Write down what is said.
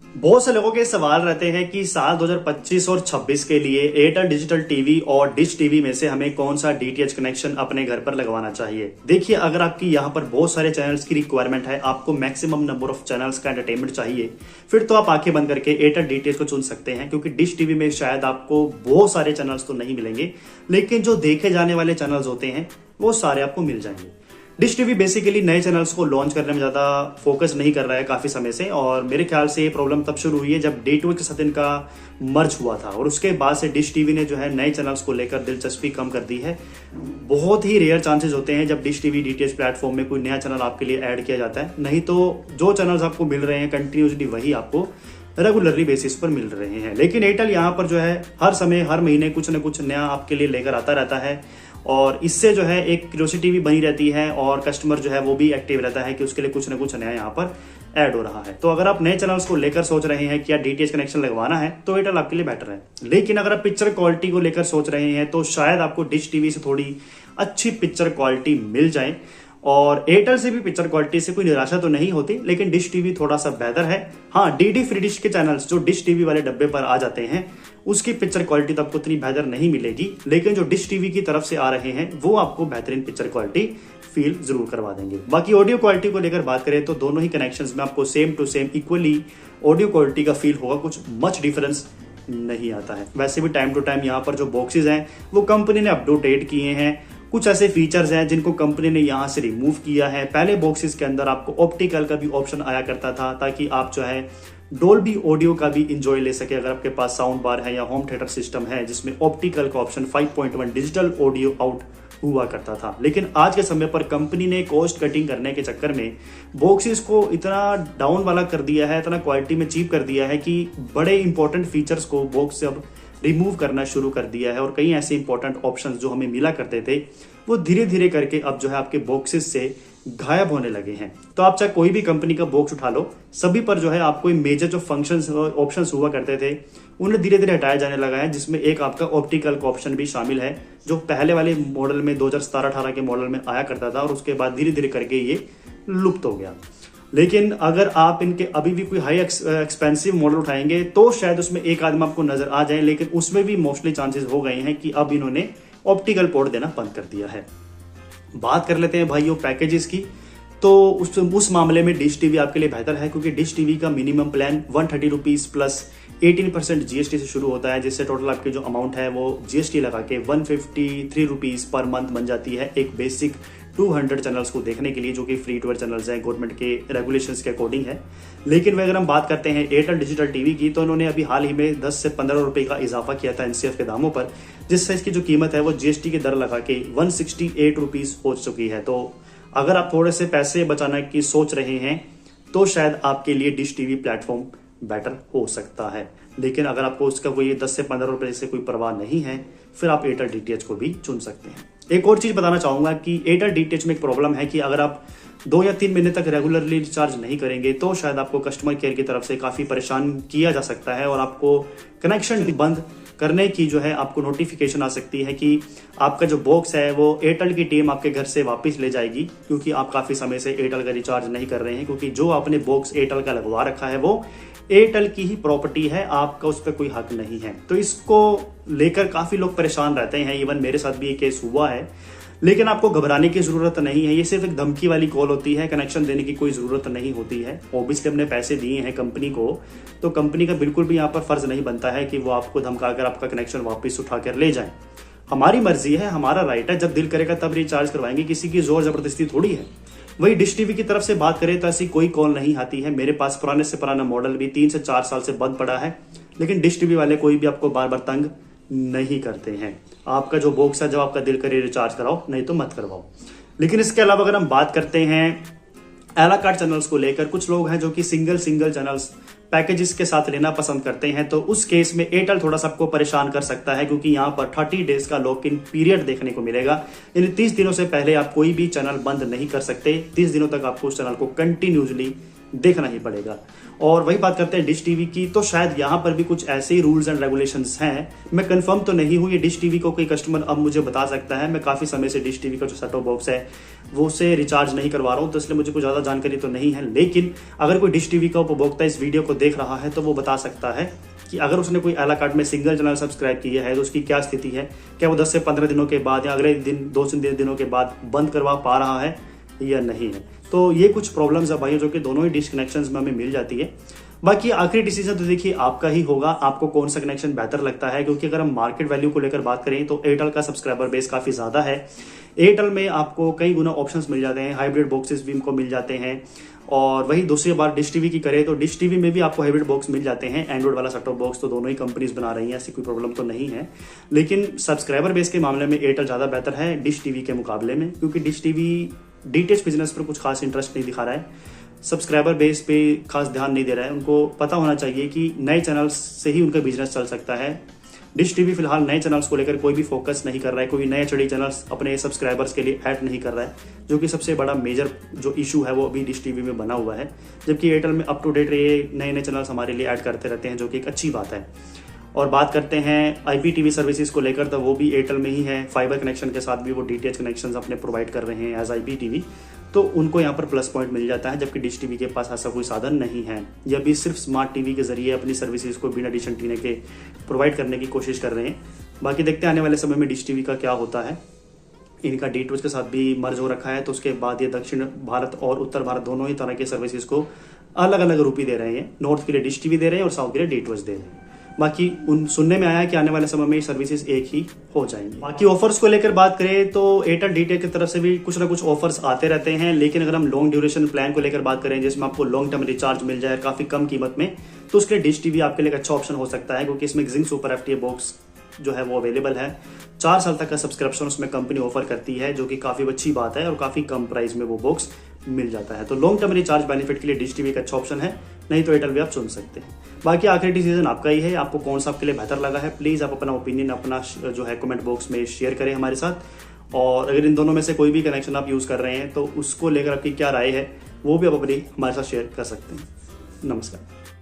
बहुत से लोगों के सवाल रहते हैं कि साल 2025 और 26 के लिए एयरटेल डिजिटल टीवी और डिश टीवी में से हमें कौन सा डीटीएच कनेक्शन अपने घर पर लगवाना चाहिए। देखिए, अगर आपकी यहाँ पर बहुत सारे चैनल्स की रिक्वायरमेंट है, आपको मैक्सिमम नंबर ऑफ चैनल्स का एंटरटेनमेंट चाहिए, फिर तो आप आंखें बंद करके एयरटेल डीटीएच को चुन सकते हैं, क्योंकि डिश टीवी में शायद आपको बहुत सारे चैनल्स तो नहीं मिलेंगे, लेकिन जो देखे जाने वाले चैनल्स होते हैं वो सारे आपको मिल जाएंगे। डिश टीवी बेसिकली नए चैनल्स को लॉन्च करने में ज़्यादा फोकस नहीं कर रहा है काफ़ी समय से, और मेरे ख्याल से ये प्रॉब्लम तब शुरू हुई है जब डे2 के साथ इनका मर्ज हुआ था, और उसके बाद से डिश टीवी ने जो है नए चैनल्स को लेकर दिलचस्पी कम कर दी है। बहुत ही रेयर चांसेस होते हैं जब डिश टीवी डीटीएच प्लेटफॉर्म में कोई नया चैनल आपके लिए ऐड किया जाता है, नहीं तो जो चैनल्स आपको मिल रहे हैं कंटिन्यूसली वही आपको रेगुलरली बेसिस पर मिल रहे हैं। लेकिन एयरटेल यहाँ पर जो है हर समय हर महीने कुछ न कुछ नया आपके लिए लेकर आता रहता है, और इससे जो है एक क्यूरियोसिटी भी बनी रहती है, और कस्टमर जो है वो भी एक्टिव रहता है कि उसके लिए कुछ ना कुछ नया यहाँ पर ऐड हो रहा है। तो अगर आप नए चैनल्स को लेकर सोच रहे हैं कि या डीटीएच कनेक्शन लगवाना है तो एयरटेल आपके लिए बेटर है। लेकिन अगर आप पिक्चर क्वालिटी को लेकर सोच रहे हैं तो शायद आपको डिश टीवी से थोड़ी अच्छी पिक्चर क्वालिटी मिल जाए, और एयरटेल से भी पिक्चर क्वालिटी से कोई निराशा तो नहीं होती, लेकिन डिश टीवी थोड़ा सा बेहतर है। हाँ, डीडी फ्री डिश के चैनल्स जो डिश टीवी वाले डब्बे पर आ जाते हैं उसकी पिक्चर क्वालिटी तो आपको उतनी बेहतर नहीं मिलेगी, लेकिन जो डिश टीवी की तरफ से आ रहे हैं वो आपको बेहतरीन पिक्चर क्वालिटी फील जरूर करवा देंगे। बाकी ऑडियो क्वालिटी को लेकर बात करें तो दोनों ही कनेक्शंस में आपको same to same equally audio quality का फील होगा, कुछ मच डिफरेंस नहीं आता है। वैसे भी टाइम टू टाइम यहाँ पर जो बॉक्सेस हैं वो कंपनी ने अपडेट किए हैं, कुछ ऐसे फीचर्स हैं जिनको कंपनी ने यहाँ से रिमूव किया है। पहले बॉक्सेस के अंदर आपको ऑप्टिकल का भी ऑप्शन आया करता था, ताकि आप जो है डोल्बी ऑडियो का भी इंजॉय ले सके अगर आपके पास साउंड बार है या होम थिएटर सिस्टम है जिसमें ऑप्टिकल का ऑप्शन 5.1 डिजिटल ऑडियो आउट हुआ करता था। लेकिन आज के समय पर कंपनी ने कॉस्ट कटिंग करने के चक्कर में बॉक्सेस को इतना डाउन वाला कर दिया है, इतना क्वालिटी में चीप कर दिया है कि बड़े इंपॉर्टेंट फीचर्स को बॉक्स से अब रिमूव करना शुरू कर दिया है, और कई ऐसे इंपॉर्टेंट ऑप्शंस जो हमें मिला करते थे वो धीरे धीरे करके अब जो है आपके बॉक्सेस से गायब होने लगे हैं। तो आप चाहे कोई भी कंपनी का बॉक्स उठा लो, सभी पर जो है आपको मेजर जो फंक्शंस ऑप्शंस हुआ करते थे उन्हें धीरे धीरे हटाया जाने लगा है, जिसमें एक आपका ऑप्टिकल का ऑप्शन भी शामिल है जो पहले वाले मॉडल में 2017-18 के मॉडल में आया करता था, और उसके बाद धीरे धीरे करके ये लुप्त हो गया। लेकिन अगर आप इनके अभी भी कोई हाई एक्सपेंसिव मॉडल उठाएंगे तो शायद उसमें एक आदमी आपको नजर आ जाए, लेकिन उसमें भी मोस्टली चांसेस हो गए हैं कि अब इन्होंने ऑप्टिकल पोर्ट देना बंद कर दिया है। बात कर लेते हैं भाइयों पैकेजेस की, तो उस मामले में डिश टीवी आपके लिए बेहतर है, क्योंकि डिश टीवी का minimum plan 130 rupees plus 18% GST से शुरू होता है, जिससे टोटल आपकी जो अमाउंट है वो जीएसटी लगा के 153 रुपीज पर मंथ बन जाती है एक बेसिक 200 चैनल्स को देखने के लिए, जो कि फ्री टू एयर चैनल्स हैं, गवर्नमेंट के रेगुलेशंस के अकॉर्डिंग है। लेकिन अगर हम बात करते हैं एयरटेल डिजिटल टीवी की, तो उन्होंने अभी हाल ही में 10 से 15 रुपए का इजाफा किया था एनसीएफ के दामों पर, जिससे इसकी जो कीमत है वो जीएसटी की दर लगा के 168 रुपीज हो चुकी है। तो अगर आप थोड़े से पैसे बचाने की सोच रहे हैं तो शायद आपके लिए डिश टीवी प्लेटफॉर्म बेटर हो सकता है। लेकिन अगर आपको उसका कोई 10 से 15 रुपए से कोई परवाह नहीं है, फिर आप एयरटेल डीटीएच को भी चुन सकते हैं। एक और चीज बताना चाहूंगा कि एयरटेल डीटीएच में एक प्रॉब्लम है कि अगर आप 2 या 3 महीने तक रेगुलरली रिचार्ज नहीं करेंगे तो शायद आपको कस्टमर केयर की तरफ से काफी परेशान किया जा सकता है, और आपको कनेक्शन बंद करने की जो है आपको नोटिफिकेशन आ सकती है कि आपका जो बॉक्स है वो एयरटेल की टीम आपके घर से वापस ले जाएगी, क्योंकि आप काफी समय से एयरटेल का रिचार्ज नहीं कर रहे हैं, क्योंकि जो आपने बॉक्स एयरटेल का लगवा रखा है वो एयरटेल की ही प्रॉपर्टी है, आपका उस पर कोई हक नहीं है। तो इसको लेकर काफी लोग परेशान रहते हैं, इवन मेरे साथ भी ये केस हुआ है। लेकिन आपको घबराने की जरूरत नहीं है, ये सिर्फ एक धमकी वाली कॉल होती है, कनेक्शन देने की कोई जरूरत नहीं होती है। ऑब्वियसली हमने पैसे दिए हैं कंपनी को, तो कंपनी का बिल्कुल भी यहाँ पर फर्ज नहीं बनता है कि वो आपको धमकाकर आपका कनेक्शन वापस उठा कर ले जाए। हमारी मर्जी है, हमारा राइट है, जब दिल करेगा तब रिचार्ज करवाएंगे, किसी की जोर जबरदस्ती थोड़ी है। वही डिश टीवी की तरफ से बात करें तो ऐसी कोई कॉल नहीं आती है। मेरे पास पुराने से पुराना मॉडल भी 3 से 4 साल से बंद पड़ा है, लेकिन डिश टीवी वाले कोई भी आपको बार बार तंग नहीं करते हैं। आपका जो बॉक्स है जब आपका दिल करे रिचार्ज कराओ, नहीं तो मत करवाओ। लेकिन इसके अलावा अगर हम बात करते हैं एला कार्ड चैनल्स को लेकर, कुछ लोग हैं जो कि सिंगल चैनल्स पैकेजेस के साथ लेना पसंद करते हैं, तो उस केस में एयरटेल थोड़ा सा आपको परेशान कर सकता है, क्योंकि यहाँ पर 30 डेज का लॉक इन पीरियड देखने को मिलेगा। यानी 30 दिनों से पहले आप कोई भी चैनल बंद नहीं कर सकते। 30 दिनों तक आपको उस चैनल को कंटिन्यूसली देखना ही पड़ेगा। और वही बात करते हैं डिश टीवी की, तो शायद यहाँ पर भी कुछ ऐसे ही रूल्स एंड रेगुलेशंस हैं। मैं कंफर्म तो नहीं हूँ ये डिश टीवी को कोई कस्टमर अब मुझे बता सकता है। मैं काफ़ी समय से डिश टीवी का जो सेट टॉप बॉक्स है वो उसे रिचार्ज नहीं करवा रहा हूँ, तो इसलिए मुझे कुछ ज़्यादा जानकारी तो नहीं है। लेकिन अगर कोई डिश टीवी का उपभोक्ता इस वीडियो को देख रहा है तो वो बता सकता है कि अगर उसने कोई एला कार्ड में सिंगल चैनल सब्सक्राइब किया है तो उसकी क्या स्थिति है, क्या वो 10 से 15 दिनों के बाद या अगले दिन 2 से 3 दिनों के बाद बंद करवा पा रहा है या नहीं है। तो ये कुछ प्रॉब्लम्स है भाइयों जो कि दोनों ही डिश कनेक्शंस में हमें मिल जाती है। बाकी आखिरी डिसीजन तो देखिए आपका ही होगा, आपको कौन सा कनेक्शन बेहतर लगता है। क्योंकि अगर हम मार्केट वैल्यू को लेकर बात करें तो एयरटेल का सब्सक्राइबर बेस काफी ज्यादा है। एयरटेल में आपको कई गुना ऑप्शंस मिल जाते हैं, हाइब्रिड बॉक्सेस भी इनको मिल जाते हैं। और वही दूसरी बात डिश टीवी की करें तो डिश टीवी में भी आपको हाइब्रिड बॉक्स मिल जाते हैं। एंड्रॉइड वाला सेट टॉप बॉक्स तो दोनों ही कंपनीज बना रही हैं, ऐसी कोई प्रॉब्लम तो नहीं है। लेकिन सब्सक्राइबर बेस के मामले में एयरटेल ज्यादा बेहतर है डिश टीवी के मुकाबले में, क्योंकि डिश टीवी डीटीएच बिजनेस पर कुछ खास इंटरेस्ट नहीं दिखा रहा है, सब्सक्राइबर बेस पे खास ध्यान नहीं दे रहा है। उनको पता होना चाहिए कि नए चैनल्स से ही उनका बिजनेस चल सकता है। डिश टीवी फिलहाल नए चैनल्स को लेकर कोई भी फोकस नहीं कर रहा है, कोई नए एचडी चैनल्स अपने सब्सक्राइबर्स के लिए ऐड नहीं कर रहा है, जो कि सबसे बड़ा मेजर जो इशू है वो अभी डिश टीवी में बना हुआ है। जबकि एयरटेल में अप टू डेट ये नए नए चैनल्स हमारे लिए ऐड करते रहते हैं, जो कि एक अच्छी बात है। और बात करते हैं आईपीटीवी सर्विसेज को लेकर, तो वो भी एयरटेल में ही है। फाइबर कनेक्शन के साथ भी वो डीटीएच कनेक्शंस अपने प्रोवाइड कर रहे हैं एज आईपीटीवी, तो उनको यहाँ पर प्लस पॉइंट मिल जाता है। जबकि डिश टीवी के पास ऐसा कोई साधन नहीं है, यह भी सिर्फ स्मार्ट टीवी के जरिए अपनी सर्विसेज को बिना डिश एंटीना के प्रोवाइड करने की कोशिश कर रहे हैं। बाकी देखते हैं आने वाले समय में डिश टीवी का क्या होता है। इनका डीटीएच के साथ भी मर्ज हो रखा है, तो उसके बाद ये दक्षिण भारत और उत्तर भारत दोनों ही तरह के सर्विसेज को अलग अलग रूपी दे रहे हैं। नॉर्थ के लिए डिश टीवी दे रहे हैं और साउथ के लिए डीटीएच दे रहे हैं। बाकी उन सुनने में आया है कि आने वाले समय में ये सर्विसेज एक ही हो जाएंगी। बाकी ऑफर्स को लेकर बात करें तो एयरटेल डीटीएच की तरफ से भी कुछ ना कुछ ऑफर्स आते रहते हैं। लेकिन अगर हम लॉन्ग ड्यूरेशन प्लान को लेकर बात करें जिसमें आपको लॉन्ग टर्म रिचार्ज मिल जाए काफी कम कीमत में, तो उसके लिए डिश टीवी आपके लिए एक अच्छा ऑप्शन हो सकता है। क्योंकि इसमें जिंक सुपर एफटीए बॉक्स जो है वो अवेलेबल है। 4 साल तक का सब्सक्रिप्शन उसमें कंपनी ऑफर करती है, जो कि काफी अच्छी बात है और काफी कम प्राइस में वो बॉक्स मिल जाता है। तो लॉन्ग टर्म रिचार्ज बेनिफिट के लिए डिश टीवी का अच्छा ऑप्शन है, नहीं तो एयरटेल भी आप चुन सकते हैं। बाकी आखिरी डिसीजन आपका ही है, आपको कौन सा आपके लिए बेहतर लगा है। प्लीज आप अपना ओपिनियन अपना जो है कमेंट बॉक्स में शेयर करें हमारे साथ। और अगर इन दोनों में से कोई भी कनेक्शन आप यूज कर रहे हैं तो उसको लेकर आपकी क्या राय है वो भी आप अपनी हमारे साथ शेयर कर सकते हैं। नमस्कार।